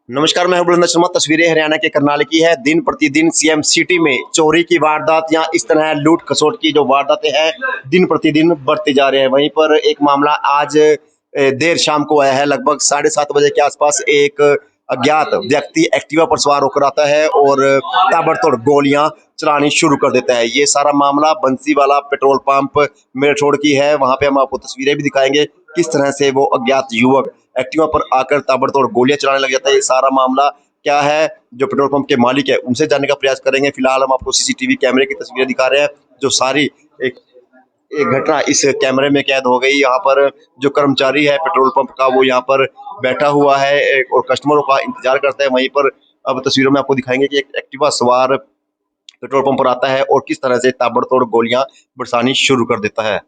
नमस्कार, मैं हूं बुलंद शर्मा। तस्वीरें हरियाणा के करनाल की है। दिन प्रतिदिन सीएम सिटी में चोरी की वारदात या इस तरह लूट खसोट की जो वारदातें हैं दिन प्रतिदिन बढ़ते जा रहे हैं। वहीं पर एक मामला आज देर शाम को आया है। लगभग 7:30 बजे के आसपास एक अज्ञात व्यक्ति एक्टिवा पर सवार होकर आता है और ताबड़तोड़ गोलियां चलानी शुरू कर देता है। ये सारा मामला बंसीवाला पेट्रोल पंप मेरठोड़ की है। वहां पे हम आपको तस्वीरें भी दिखाएंगे किस तरह से वो अज्ञात युवक एक्टिवा पर आकर ताबड़तोड़ गोलियां चलाने लग जाता है। ये सारा मामला क्या है, जो पेट्रोल पंप के मालिक है उनसे जानने का प्रयास करेंगे। फिलहाल हम आपको सीसीटीवी कैमरे की तस्वीरें दिखा रहे हैं, जो सारी एक एक घटना इस कैमरे में कैद हो गई। यहाँ पर जो कर्मचारी है पेट्रोल पंप का वो यहाँ पर बैठा हुआ है और कस्टमरों का इंतजार करता है। वहीं पर अब तस्वीरों में आपको दिखाएंगे कि एक एक्टिवा सवार पेट्रोल पंप पर आता है और किस तरह से ताबड़तोड़ गोलियां बरसानी शुरू कर देता है।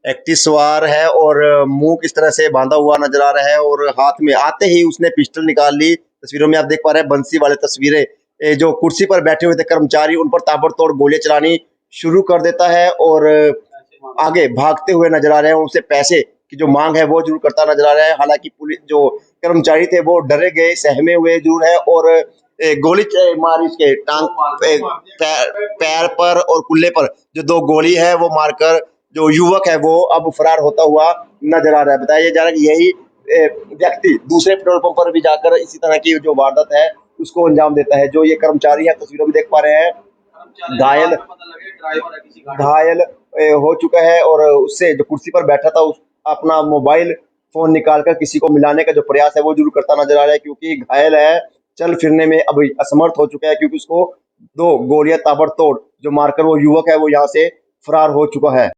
एक्टिव सवार है और मुंह किस तरह से बांधा हुआ नजर आ रहा है और हाथ में आते ही उसने पिस्टल निकाल ली। तस्वीरों में आप देख पा रहे हैं बंसी वाले तस्वीरें। जो कुर्सी पर बैठे हुए थे कर्मचारी उन पर ताबड़तोड़ गोलियां चलानी शुरू कर देता है और आगे भागते हुए नजर आ रहे हैं। उनसे पैसे की जो मांग है वो जरूर करता नजर आ रहा है। हालांकि पुलिस जो कर्मचारी थे वो डरे गए, सहमे हुए जरूर है और गोली मारी उसके टांग पैर पर और कुल्ले पर जो 2 गोली है वो मारकर जो युवक है वो अब फरार होता हुआ नजर आ रहा है। बताया जा रहा है कि यही व्यक्ति दूसरे पेट्रोल पंप पर भी जाकर इसी तरह की जो वारदात है उसको अंजाम देता है। जो ये कर्मचारी है तस्वीरों में देख पा रहे हैं, घायल घायल हो चुका है और उससे जो कुर्सी पर बैठा था उस अपना मोबाइल फोन निकालकर किसी को मिलाने का जो प्रयास है वो जरूर करता नजर आ रहा है, क्योंकि घायल है, चल फिरने में अभी असमर्थ हो चुका है, क्योंकि उसको 2 गोलियां ताबड़तोड़ जो मारकर वो युवक है वो यहाँ से फरार हो चुका है।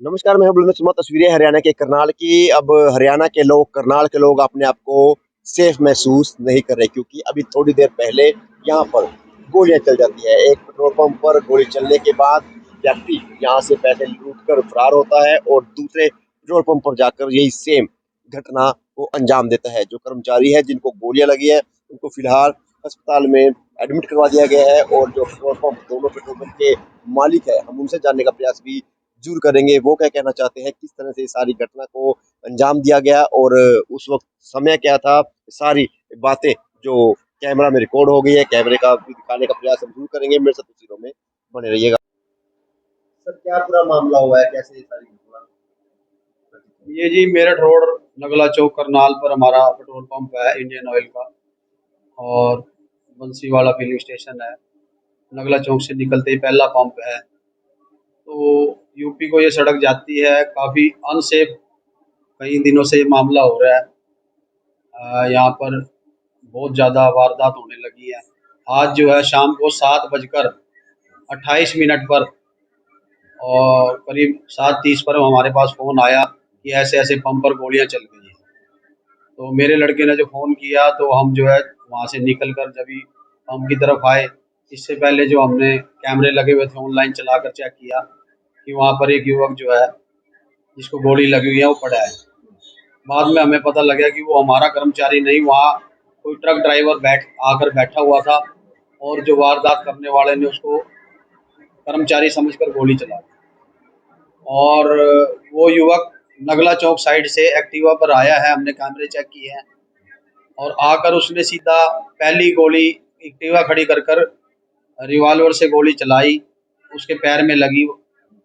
नमस्कार, मैं हूं बुलंद शर्मा। तस्वीरें हरियाणा के करनाल की। अब हरियाणा के लोग, करनाल के लोग अपने आप को सेफ महसूस नहीं कर रहे, क्योंकि अभी थोड़ी देर पहले यहाँ पर गोलियां चल जाती है। एक पेट्रोल पंप पर गोली चलने के बाद व्यक्ति यहाँ से पैसे लूट कर फरार होता है और दूसरे पेट्रोल पंप पर जाकर यही सेम घटना को अंजाम देता है। जो कर्मचारी है जिनको गोलियां लगी है उनको फिलहाल अस्पताल में एडमिट करवा दिया गया है और जो पेट्रोल पंप, दोनों पेट्रोल पंप के मालिक है, हम उनसे जानने का प्रयास भी जरूर करेंगे। वो क्या कहना चाहते हैं, किस तरह से सारी घटना को अंजाम दिया गया और उस वक्त समय क्या था, सारी बातें जो कैमरा में रिकॉर्ड हो गई है, कैमरे का भी दिखाने का प्रयास हम जरूर करेंगे। मेरे साथ तस्वीरों में बने रहिएगा। सर, क्या पूरा मामला हुआ है, कैसे ये सारी घटना? ये जी मेरठ रोड नगला चौक करनाल पर हमारा पेट्रोल पंप है इंडियन ऑयल का, और बंसीवाला फिलिंग स्टेशन है। नगला चौक से निकलते ही पहला पंप है। तो यूपी को ये सड़क जाती है, काफ़ी अनसेफ कई दिनों से ये मामला हो रहा है। यहाँ पर बहुत ज़्यादा वारदात होने लगी है। आज जो है शाम को 7:28 पर और करीब 7:30 पर हमारे पास फ़ोन आया कि ऐसे ऐसे पंप पर गोलियां चल गई हैं। तो मेरे लड़के ने जो फ़ोन किया तो हम जो है वहाँ से निकल कर जब ही पंप की तरफ आए, इससे पहले जो हमने कैमरे लगे हुए थे ऑनलाइन चला कर चेक किया कि वहाँ पर एक युवक जो है जिसको गोली लगी हुई है वो पड़ा है। बाद में हमें पता लगा कि वो हमारा कर्मचारी नहीं, वहाँ कोई ट्रक ड्राइवर आकर बैठा हुआ था और जो वारदात करने वाले ने उसको कर्मचारी समझकर गोली चला दी। और वो युवक नगला चौक साइड से एक्टिवा पर आया है, हमने कैमरे चेक किए हैं, और आकर उसने सीधा पहली गोली एक्टिवा खड़ी कर रिवॉल्वर से गोली चलाई, उसके पैर में लगी।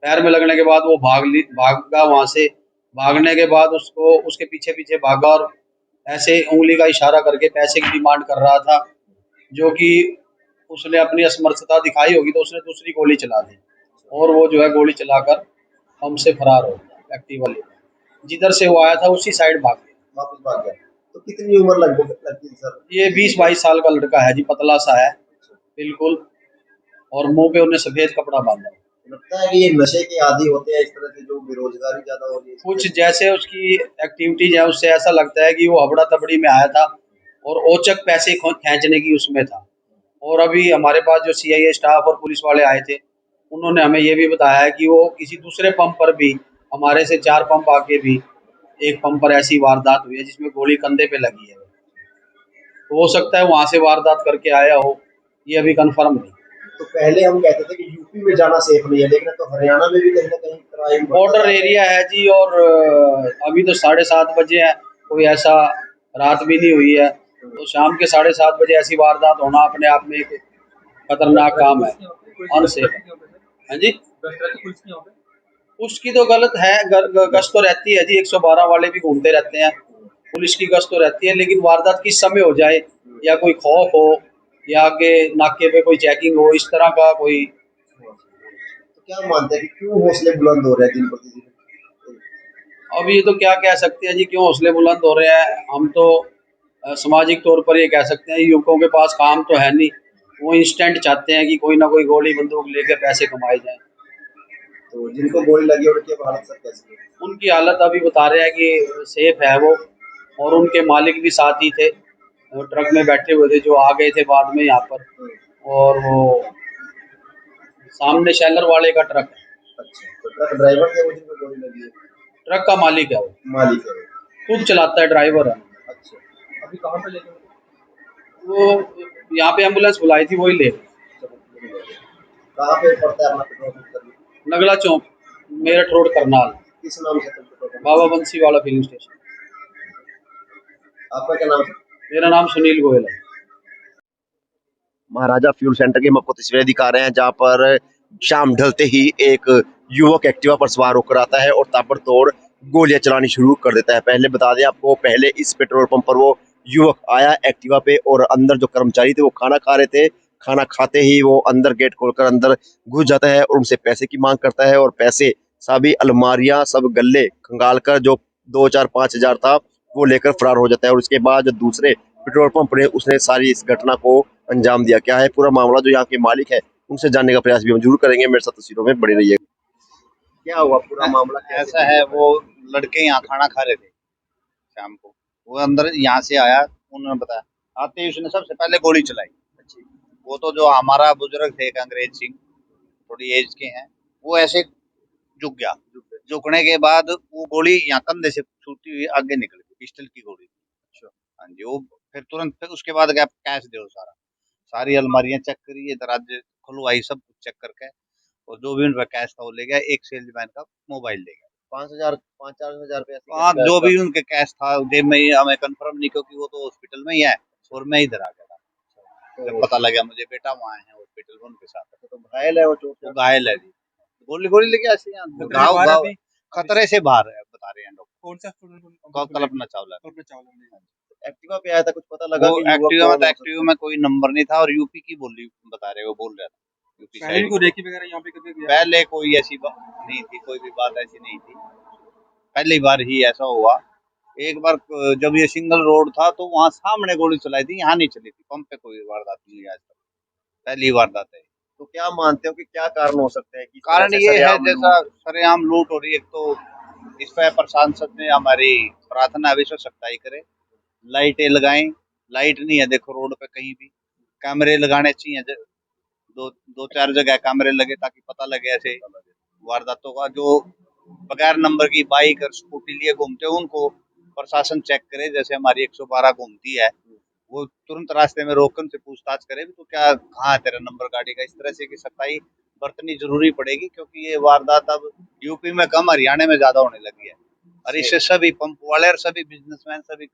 पैर में लगने के बाद वो भागा वहाँ से। भागने के बाद उसको उसके पीछे पीछे भागा और ऐसे उंगली का इशारा करके पैसे की डिमांड कर रहा था, जो कि उसने अपनी असमर्थता दिखाई होगी तो उसने दूसरी गोली चला दी और वो जो है गोली चलाकर हमसे फरार हो गया। एक्टिवा लेकर जिधर से वो आया था उसी साइड भाग गया, वापस भाग गया। तो कितनी उम्र लगभग लगती है सर? ये 20-22 साल का लड़का है जी, पतला सा है बिल्कुल, और मुंह पे उन्हें सफेद कपड़ा बांधा। लगता है कि ये नशे के आदी होते हैं इस तरह से, जो बेरोजगारी ज्यादा हो रही है कुछ जैसे उसकी एक्टिविटीज है उससे ऐसा लगता है कि वो हबड़ा तबड़ी में आया था और औचक पैसे खींचने की उसमें था। और अभी हमारे पास जो सीआईए स्टाफ और पुलिस वाले आए थे उन्होंने हमें ये भी बताया है कि वो किसी दूसरे पंप पर भी, हमारे से 4 पंप आके भी एक पंप पर ऐसी वारदात हुई है जिसमें गोली कंधे पे लगी है। तो हो सकता है वहां से वारदात करके आया हो, ये अभी कंफर्म नहीं। तो पहले हम कहते थे कि यूपी में जाना सेफ नहीं है, लेकिन तो हरियाणा में भी कहीं ना कहीं क्राइम बॉर्डर एरिया है जी, और अभी तो 7:30 बजे है, कोई ऐसा रात भी नहीं हुई है, तो शाम के 7:30 बजे ऐसी वारदात होना अपने आप में एक खतरनाक काम है, अनसेफ है। हाँ जी, उसकी तो गलत है, गश्त तो रहती है जी, 112 वाले भी घूमते रहते हैं, पुलिस की गश्त तो रहती है, लेकिन वारदात किस समय हो जाए, या कोई खौफ हो, या आगे नाके पे कोई चेकिंग हो, इस तरह का कोई। तो क्या मानते हैं कि क्यों हौसले बुलंद हो रहे हैं दिन प्रतिदिन? अब ये तो क्या कह सकते हैं जी, क्यों हौसले बुलंद हो रहे हैं। हम तो सामाजिक तौर पर ये कह सकते हैं, युवकों के पास काम तो है नहीं, वो इंस्टेंट चाहते हैं कि कोई ना कोई गोली बंदूक लेके पैसे कमाए जाएं। तो जिनको गोली लगी है उनकी अब हालत सर कैसी है? उनकी हालत अभी बता रहे हैं कि सेफ है वो, और उनके मालिक भी साथ ही थे, वो ट्रक में बैठे हुए थे, जो आ गए थे बाद में यहाँ पर। और वो सामने शैलर वाले का ट्रक है, अच्छा, तो ट्रक ड्राइवर थे वो जिनको गोली लगी है? ट्रक का मालिक है वो, मालिक है वो। खुद चलाता है, ड्राइवर है अच्छा, अभी कहाँ पे लेके वो। यहाँ पे एम्बुलेंस बुलाई थी, वही ले गए। कहाँ पे पड़ता है अपना पेट्रोल पंप सर्विस? नगला चौक, मेरठ रोड, करनाल, किस नाम से पेट्रोल पंप? बाबा बंसी वाला फिलिंग स्टेशन। आपका क्या नाम है? मेरा नाम सुनील गोयल है। महाराजा फ्यूल सेंटर की हम आपको तस्वीरें दिखा रहे हैं, जहां पर शाम ढलते ही एक युवक एक्टिवा पर सवार होकर आता है और ताबड़तोड़ गोलियां चलानी शुरू कर देता है। पहले बता दें आपको, पहले इस पेट्रोल पंप पर वो युवक आया एक्टिवा पे, और अंदर जो कर्मचारी थे वो खाना खा रहे थे। खाना खाते ही वो अंदर गेट खोलकर अंदर घुस जाता है और उनसे पैसे की मांग करता है, और पैसे सभी अलमारियां सब गल्ले खंगाल कर जो 2, 4, 5 हजार था वो लेकर फरार हो जाता है। और उसके बाद जो दूसरे पेट्रोल पंप ने उसने सारी इस घटना को अंजाम दिया। क्या है पूरा मामला, जो यहाँ के मालिक है उनसे जानने का प्रयास भी हम जरूर करेंगे। मेरे साथ तस्वीरों में बने रहिए। क्या हुआ पूरा मामला, कैसे ऐसा है, वो लड़के यहाँ खाना खा रहे थे शाम को। वो अंदर यहाँ से आया, उन्होंने बताया, आते ही उसने सबसे पहले गोली चलाई। वो तो जो हमारा बुजुर्ग थे, एक अंग्रेज सिंह, थोड़ी एज के हैं, वो ऐसे झुक गया। झुकने के बाद वो गोली यहाँ कंधे से छूती हुई आगे निकल गई, पिस्टल की गोली। हाँ जी, वो फिर तुरंत, फिर उसके बाद क्या, कैश दो सारा, सारी अलमारियां चेक करी, दरवाजे खुलवाई, सब कुछ चेक करके, और जो भी उनका कैश था वो ले गया। एक सेल्समैन का मोबाइल ले गया। 5,000 5-4 हजार रुपये ऐसे हाँ, कैश जो था? भी उनके कैश था जेब में ही, हमें कंफर्म नहीं, क्योंकि वो तो हॉस्पिटल में ही है और मैं इधर आ गया था। जब तो पता लगा मुझे, बेटा वहाँ है हॉस्पिटल में उनके साथ। तो घायल है वो, चोट वो से? घायल है जी, गोली गोली लेके ऐसे यहाँ खतरे से घाव बाहर है घाव अभी? खतरे से बाहर है, बता रहे हैं डॉक्टर। कौन सा स्टूडेंट कल्पना चावला। एक्टिवा पे आया था, कुछ पता लगा वो कि युवक एक्टिवा में, कौन तो हो एक्टिवा सकता में कोई नंबर नहीं था, और यूपी की बोली बता रहे, वो बोल रहा था यूपी पहले भी साइड। कोई रेकी वगैरह यहाँ पे करके गया? पहले कोई ऐसी बात नहीं थी, कोई भी बात ऐसी नहीं थी, पहली बार ही ऐसा हुआ। एक बार जब ये सिंगल रोड था तो वहां सामने गोली चलाई थी, यहाँ नहीं चली थी। पंप पे कोई वारदात नहीं हुई आज तक, पहली वारदात है। तो क्या मानते हो कि क्या कारण हो सकते हैं कि इस तरह कारण से ये है, सरेआम जैसा लूट? सरेआम लूट हो रही है, एक तो इस पे प्रशासन ने हमारी प्रार्थना विश्व सख्ताई करे, लाइटें लगाएं। लाइट नहीं है, देखो रोड पे कहीं भी कैमरे लगाने चाहिए। दो दो चार जगह कैमरे लगे, ताकि पता लगे ऐसे वारदातों का। जो बगैर नंबर की बाइक और स्कूटी लिए घूमते हैं, उनको प्रशासन चेक करे। जैसे हमारी 112 घूमती है, वो तुरंत रास्ते में रोक कर उनसे पूछताछ करे, तो क्या कहाँ है तेरा नंबर गाड़ी का। इस तरह से की सख्ताई बरतनी जरूरी पड़ेगी, क्योंकि ये वारदात अब यूपी में कम, हरियाणा में ज्यादा होने लगी है। और इससे सभी पंप वाले और सभी बिजनेसमैन सभी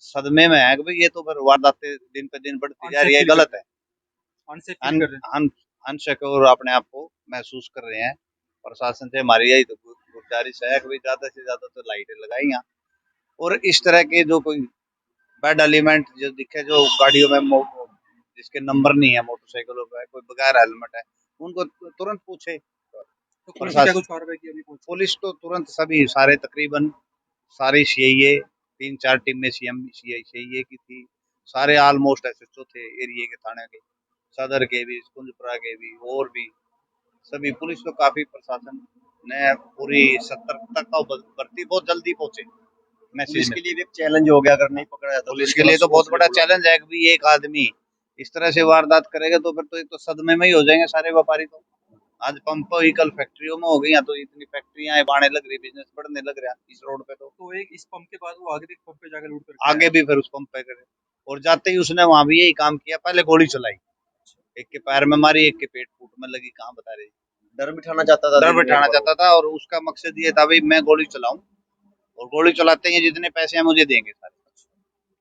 सदमे में है कि भाई ये तो फिर वारदातें दिन पे दिन बढ़ती जा रही है, गलत है। अनसेफ फील कर रहे हैं। अनसिक्योर अपने आप को महसूस कर रहे हैं। प्रशासन से हमारी यही तो गुजारिश है कि भाई ज्यादा से ज्यादा तो लाइटें लगाई यहाँ, और इस तरह के जो कोई बैड एलिमेंट जो दिखे, जो गाड़ियों में जिसके नंबर नहीं है, मोटरसाइकिलों पे कोई बगैर हेलमेट है, उनको तुरंत पूछे तो पुलिस ने क्या प्रशासन। कुछ कार्रवाई की अभी पहुंच? पुलिस तो तुरंत सभी सारे तकरीबन सारी सीआईए, 3-4 टीम में सीआईए की थी, सारे ऑलमोस्ट एसएचओ थे एरिया के, थाने के, सदर के भी, कुंजपुरा के भी, और भी सभी पुलिस तो काफी, प्रशासन ने पूरी सतर्कता का बरती, बहुत जल्दी पहुंचे मैसेज पुलिस में। के लिए भी एक चैलेंज हो गया, अगर नहीं पकड़ा जाता पुलिस के लिए तो बहुत बड़ा चैलेंज है कि भाई एक आदमी इस तरह से वारदात करेगा, तो फिर तो एक तो सदमे में ही हो जाएंगे सारे व्यापारी। तो आज पंप ही कल फैक्ट्रियों में हो गई, तो इतनी फैक्ट्रियां बाढ़ने लग रही, बिजनेस बढ़ने लग रहा इस रोड पे। तो एक इस पंप के बाद वो आगे भी एक पंप पे जाकर लूट करके आगे भी फिर उस पंप पे करे, और जाते ही उसने वहां भी यही काम किया, पहले गोली चलाई, एक के पैर में मारी, एक के पेट फूट में लगी। कहाँ बता रही, डर बिठाना चाहता था, डर दिल में बिठाना एक बार चाहता था, और उसका मकसद ये था भाई मैं गोली चलाऊं, और गोली चलाते ही जितने पैसे हैं मुझे देंगे सारे।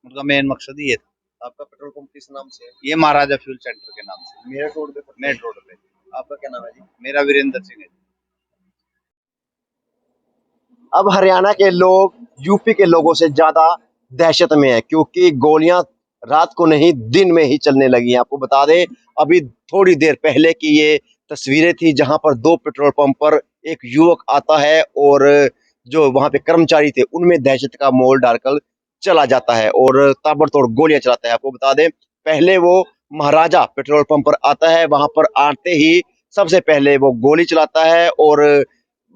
उनका मेन मकसद ही ये था। आपका पेट्रोल पंप किस नाम से है? ये महाराजा फ्यूल सेंटर के नाम से, मेरठ रोड पे पड़ता है। नेट रोड पे। आपका क्या नाम है जी? मेरा वीरेंद्र सिंह है। अब हरियाणा के लोग यूपी के लोगों से ज्यादा दहशत में है, क्योंकि गोलियां रात को नहीं दिन में ही चलने लगी हैं। आपको बता दें, अभी थोड़ी देर पहले की ये तस्वीरें थी, जहां पर दो पेट्रोल पंप पर एक युवक आता है और जो वहां पे कर्मचारी थे उनमें दहशत का माहौल डालकर चला जाता है और ताबड़तोड़ गोलियां चलाता है। आपको बता दें, पहले वो महाराजा पेट्रोल पंप पर आता है, वहां पर आते ही सबसे पहले वो गोली चलाता है और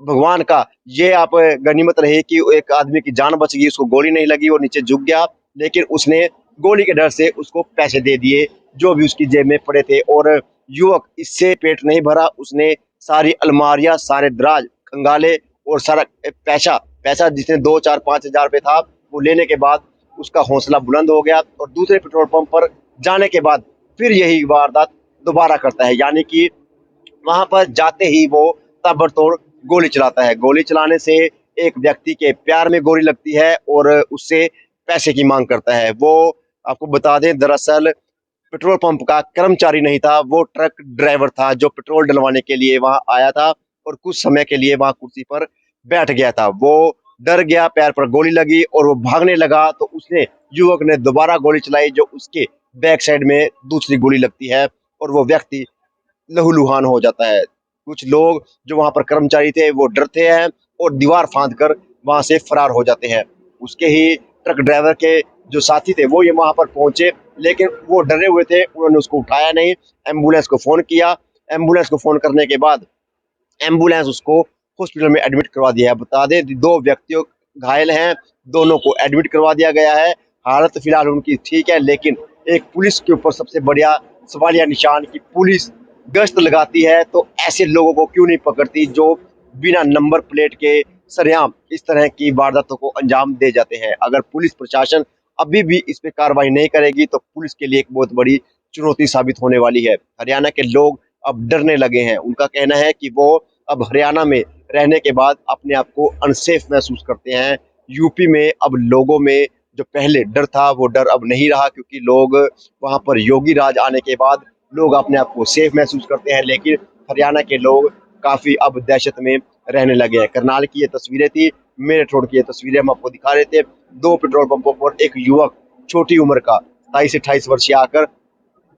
भगवान का ये आप गनीमत रही कि एक आदमी की जान बच गई, उसको गोली नहीं लगी, वो नीचे झुक गया, लेकिन उसने गोली के डर से उसको पैसे दे दिए जो भी उसकी जेब में पड़े थे। और युवक इससे पेट नहीं भरा, उसने सारी अलमारियां, सारे दराज खंगाले और सारा पैसा पैसा जिसने 2 4 5 हज़ार रुपये था वो लेने के बाद उसका हौसला बुलंद हो गया और दूसरे पेट्रोल पंप पर जाने के बाद फिर यही वारदात दोबारा करता है। यानी कि वहां पर जाते ही वो ताबड़तोड़ गोली चलाता है। गोली चलाने से एक व्यक्ति के प्यार में गोली लगती है और उससे पैसे की मांग करता है। वो आपको बता दें, दरअसल पेट्रोल पंप का कर्मचारी नहीं था, वो ट्रक ड्राइवर था जो पेट्रोल डलवाने के लिए वहां आया था और कुछ समय के लिए वहां कुर्सी पर बैठ गया था। वो डर गया, पैर पर गोली लगी और वो भागने लगा, तो उसने युवक ने दोबारा गोली चलाई जो उसके बैक साइड में दूसरी गोली लगती है और वो व्यक्ति लहूलुहान हो जाता है। कुछ लोग जो वहां पर कर्मचारी थे वो डरते हैं और दीवार फांद कर वहां से फरार हो जाते हैं। उसके ही ट्रक ड्राइवर के जो साथी थे वो ये वहां पर पहुंचे, लेकिन वो डरे हुए थे, उन्होंने उसको उठाया नहीं। एम्बुलेंस को फोन किया, एम्बुलेंस को फोन करने के बाद एम्बुलेंस उसको हॉस्पिटल में एडमिट करवा दिया है। बता दें, दो व्यक्तियों घायल हैं, दोनों को एडमिट करवा दिया गया है। हालत फिलहाल उनकी ठीक है, लेकिन एक पुलिस के ऊपर सबसे बढ़िया सवालिया निशान की पुलिस गश्त लगाती है तो ऐसे लोगों को क्यों नहीं पकड़ती जो बिना नंबर प्लेट के सरेआम इस तरह की वारदातों को अंजाम दे जाते हैं। अगर पुलिस प्रशासन अभी भी इस पे कार्रवाई नहीं करेगी तो पुलिस के लिए एक बहुत बड़ी चुनौती साबित होने वाली है। हरियाणा के लोग अब डरने लगे हैं। उनका कहना है कि वो अब हरियाणा में रहने के बाद अपने आप को अनसेफ महसूस करते हैं। यूपी में अब लोगों में जो पहले डर था वो डर अब नहीं रहा, क्योंकि लोग वहां पर योगी राज आने के बाद लोग अपने आप को सेफ महसूस करते हैं, लेकिन हरियाणा के लोग काफी अब दहशत में रहने लगे हैं। करनाल की ये तस्वीरें थी, मेरठ रोड की ये तस्वीरें हम आपको दिखा रहे थे। दो पेट्रोल पंपों पर एक युवक छोटी उम्र का 27 से 28 वर्षीय आकर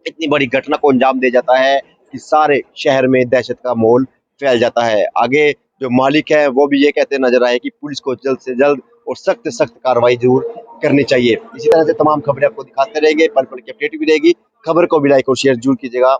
इतनी बड़ी घटना को अंजाम दे जाता है कि सारे शहर में दहशत का माहौल फैल जाता है। आगे जो मालिक है वो भी ये कहते नजर आए कि पुलिस को जल्द से जल्द और सख्त से सख्त कार्रवाई जरूर करनी चाहिए। इसी तरह से तमाम खबरें आपको दिखाते रहेंगे, पल पल की अपडेट भी रहेगी। खबर को भी लाइक और शेयर जरूर कीजिएगा।